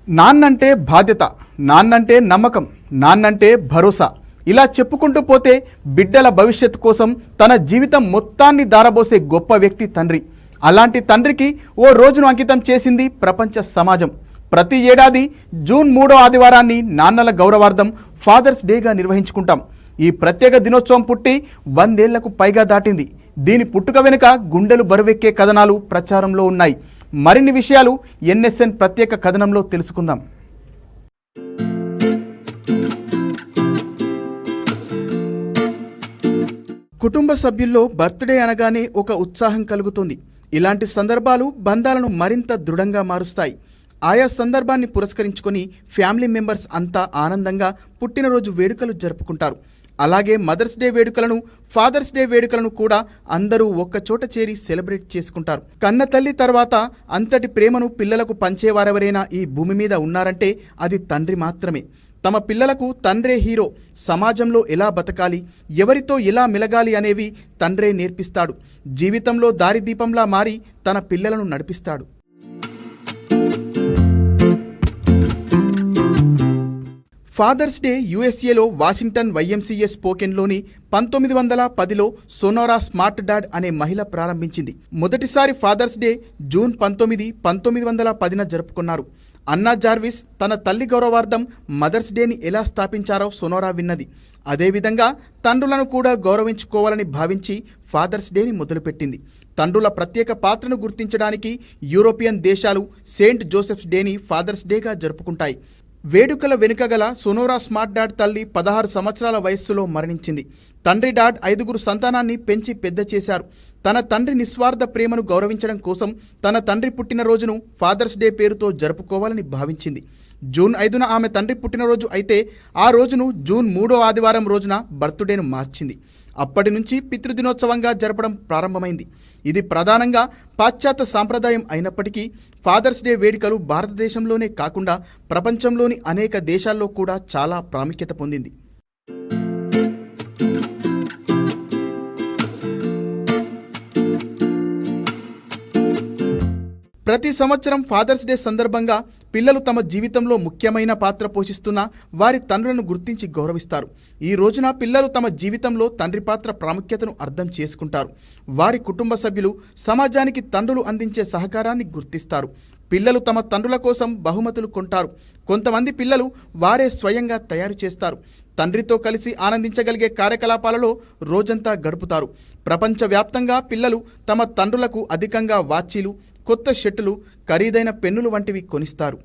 నాన్నంటే బాధ్యత, నాన్నంటే నమ్మకం, నాన్నంటే భరోసా. ఇలా చెప్పుకుంటూ పోతే బిడ్డల భవిష్యత్తు కోసం తన జీవితం మొత్తాన్ని దారబోసే గొప్ప వ్యక్తి తండ్రి. అలాంటి తండ్రికి ఓ రోజును అంకితం చేసింది ప్రపంచ సమాజం. ప్రతి ఏడాది జూన్ 3వ ఆదివారాన్ని నాన్నల గౌరవార్థం ఫాదర్స్ డేగా నిర్వహించుకుంటాం. ఈ ప్రత్యేక దినోత్సవం పుట్టి 100 ఏళ్లకు పైగా దాటింది. దీని పుట్టుక వెనుక గుండెలు బరువెక్కే కథనాలు ప్రచారంలో ఉన్నాయి. మరిన్ని విషయాలు ఎన్ఎస్ఎన్ ప్రత్యేక కథనంలో తెలుసుకుందాం. కుటుంబ సభ్యుల్లో బర్త్డే అనగానే ఒక ఉత్సాహం కలుగుతుంది. ఇలాంటి సందర్భాలు బంధాలను మరింత దృఢంగా మారుస్తాయి. ఆయా సందర్భాన్ని పురస్కరించుకొని ఫ్యామిలీ మెంబర్స్ అంతా ఆనందంగా పుట్టినరోజు వేడుకలు జరుపుకుంటారు. అలాగే మదర్స్ డే వేడుకలను, ఫాదర్స్ డే వేడుకలను కూడా అందరూ ఒక్కచోట చేరి సెలబ్రేట్ చేసుకుంటారు. కన్న తల్లి తర్వాత అంతటి ప్రేమను పిల్లలకు పంచేవారెవరైనా ఈ భూమి మీద ఉన్నారంటే అది తండ్రి మాత్రమే. తమ పిల్లలకు తండ్రే హీరో. సమాజంలో ఎలా బతకాలి, ఎవరితో ఎలా మెలగాలి అనేవి తండ్రే నేర్పిస్తాడు. జీవితంలో దారిదీపంలా మారి తన పిల్లలను నడిపిస్తాడు. ఫాదర్స్ డే యుఎస్ఏలో వాషింగ్టన్ వైఎంసీఏ స్పోకెన్లోని 1910లో సోనోరా స్మార్ట్ డాడ్ అనే మహిళ ప్రారంభించింది. మొదటిసారి ఫాదర్స్ డే జూన్ 19, 1910న జరుపుకున్నారు. అన్నా జార్విస్ తన తల్లి గౌరవార్థం మదర్స్ డేని ఎలా స్థాపించారో సోనోరా విన్నది. అదేవిధంగా తండ్రులను కూడా గౌరవించుకోవాలని భావించి ఫాదర్స్ డేని మొదలుపెట్టింది. తండ్రుల ప్రత్యేక పాత్రను గుర్తించడానికి యూరోపియన్ దేశాలు సెయింట్ జోసెఫ్స్ డేని ఫాదర్స్ డేగా జరుపుకుంటాయి. వేడుకల వెనుకగల సోనోరా స్మార్ట్ డాడ్ తల్లి 16 సంవత్సరాల వయస్సులో మరణించింది. తండ్రి డాడ్ 5 సంతానాన్ని పెంచి పెద్ద చేశారు. తన తండ్రి నిస్వార్థ ప్రేమను గౌరవించడం కోసం తన తండ్రి పుట్టినరోజును ఫాదర్స్ డే పేరుతో జరుపుకోవాలని భావించింది. జూన్ 5న ఆమె తండ్రి పుట్టినరోజు అయితే ఆ రోజును జూన్ 3వ ఆదివారం రోజున బర్త్డేను మార్చింది. అప్పటి నుంచి పితృదినోత్సవంగా జరపడం ప్రారంభమైంది. ఇది ప్రధానంగా పాశ్చాత్య సాంప్రదాయం అయినప్పటికీ ఫాదర్స్ డే వేడుకలు భారతదేశంలోనే కాకుండా ప్రపంచంలోని అనేక దేశాల్లో కూడా చాలా ప్రాముఖ్యత పొందింది. ప్రతి సంవత్సరం ఫాదర్స్ డే సందర్భంగా పిల్లలు తమ జీవితంలో ముఖ్యమైన పాత్ర పోషిస్తున్న వారి తండ్రులను గుర్తించి గౌరవిస్తారు. ఈ రోజున పిల్లలు తమ జీవితంలో తండ్రి పాత్ర ప్రాముఖ్యతను అర్థం చేసుకుంటారు. వారి కుటుంబ సభ్యులు సమాజానికి తండ్రులు అందించే సహకారాన్ని గుర్తిస్తారు. పిల్లలు తమ తండ్రుల కోసం బహుమతులు కొంటారు. కొంతమంది పిల్లలు వారే స్వయంగా తయారు చేస్తారు. తండ్రితో కలిసి ఆనందించగలిగే కార్యకలాపాలలో రోజంతా గడుపుతారు. ప్రపంచవ్యాప్తంగా పిల్లలు తమ తండ్రులకు అధికంగా వాచీలు, కొత్త షర్టులు, ఖరీదైన పెన్నులు వంటివి కొనిస్తారు.